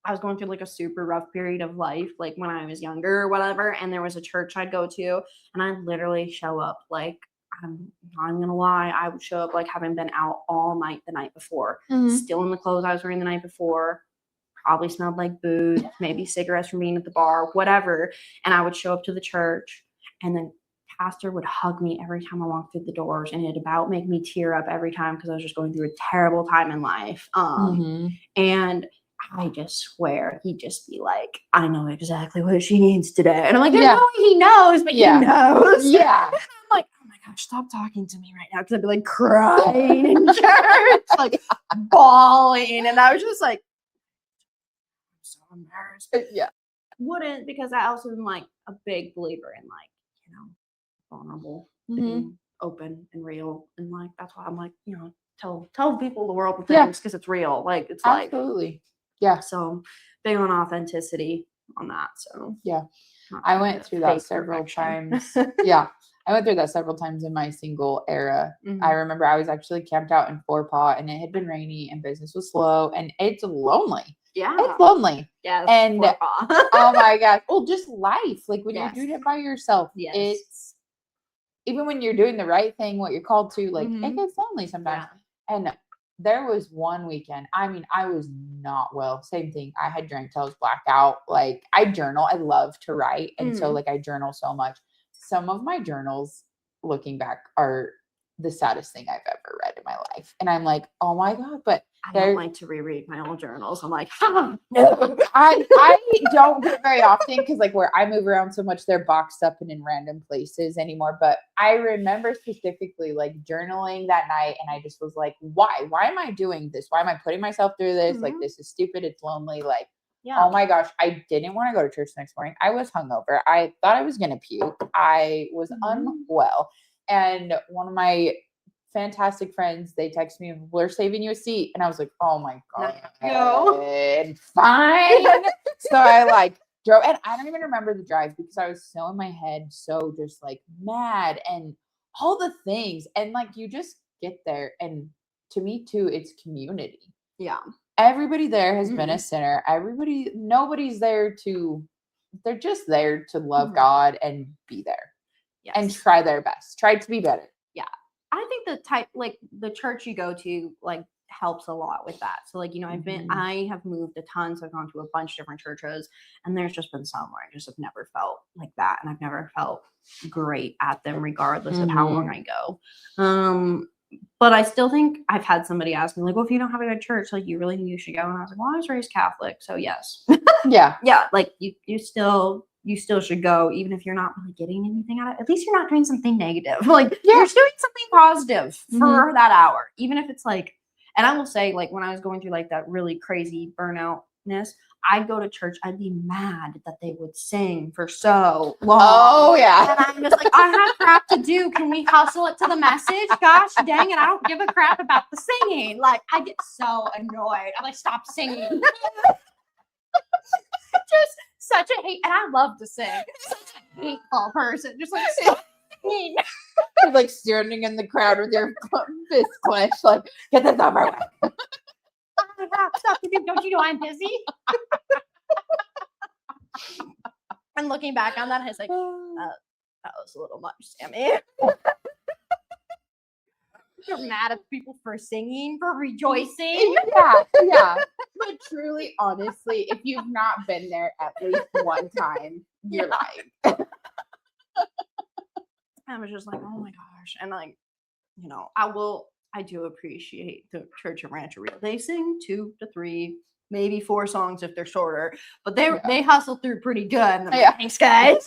I was going through like a super rough period of life, like when I was younger or whatever, and there was a church I'd go to, and I'd literally show up like, I'm not even gonna lie, I would show up like having been out all night the night before, still in the clothes I was wearing the night before, probably smelled like booze, maybe cigarettes from being at the bar, whatever. And I would show up to the church, and then pastor would hug me every time I walked through the doors, and it'd about make me tear up every time because I was just going through a terrible time in life. And I just swear he'd just be like, I know exactly what she needs today. And I'm like, there's no way he knows, but he knows. Yeah. I'm like, oh my gosh, stop talking to me right now. Because I'd be like crying in church, like bawling. And I was just like, I'm so embarrassed. Yeah. Wouldn't, because I also am like a big believer in like, you know, vulnerable, being open and real. And like, that's why I'm like, you know, tell people the world the things because it's real. Like, it's absolutely. Yeah. So big on authenticity on that. So yeah, I went through that several times. Yeah. I went through that several times in my single era. I remember I was actually camped out in Fort Paw, and it had been rainy and business was slow, and it's lonely. Yeah. It's lonely. Yeah. And oh my gosh. Well, just life. Like when you're doing it by yourself, it's even when you're doing the right thing, what you're called to, like it gets lonely sometimes. Yeah. And there was one weekend, I mean, I was not well. Same thing. I had drank till I was blacked out. Like I journal. I love to write. And so like I journal so much. Some of my journals, looking back, are the saddest thing I've ever read in my life. And I'm like, oh my God, but I don't like to reread my old journals. I'm like, no. I don't get it very often because like where I move around so much, they're boxed up and in random places anymore. But I remember specifically like journaling that night, and I just was like, why am I doing this? Why am I putting myself through this? Like, this is stupid. It's lonely. Like, oh my gosh, I didn't want to go to church the next morning. I was hungover. I thought I was going to puke. I was unwell. And one of my fantastic friends, they text me, we're saving you a seat. And I was like, oh my God, fine. So I like drove, and I don't even remember the drive because I was so in my head, so just like mad and all the things. And like, you just get there. And to me too, it's community. Yeah. Everybody there has been a sinner. Nobody's there they're just there to love God and be there and try their best, try to be better. Yeah. I think the church you go to, like, helps a lot with that. So, like, you know, I have moved a ton, so I've gone to a bunch of different churches, and there's just been some where I just have never felt like that, and I've never felt great at them, regardless of how long I go. But I still think I've had somebody ask me, like, well, if you don't have a good church, like, you really think you should go? And I was like, well, I was raised Catholic, so yes. Yeah. Like, you still should go, even if you're not really getting anything out of it. At least you're not doing something negative. Like, you're doing something positive for that hour, even if it's like, and I will say, like, when I was going through like that really crazy burnoutness, I'd go to church, I'd be mad that they would sing for so long. Oh, yeah. And I'm just like, I have crap to do. Can we hustle it to the message? Gosh dang it, I don't give a crap about the singing. Like, I get so annoyed. I'm like, stop singing. Just such a hate, and I love to sing. Such a hateful person. Just like, stop singing. You're like standing in the crowd with your fist clenched, like, get this over with. I have stuff to do. Don't you know I'm busy? And looking back on that, I was like, that was a little much, Sammy. You're mad at people for singing, for rejoicing. Yeah. But truly, honestly, if you've not been there at least one time, you're lying. I was just like, oh my gosh. And like, you know, I do appreciate the Church of Rancho Rio. They sing 2 to 3, maybe 4 songs if they're shorter, but they hustle through pretty good. And I'm like, thanks, guys.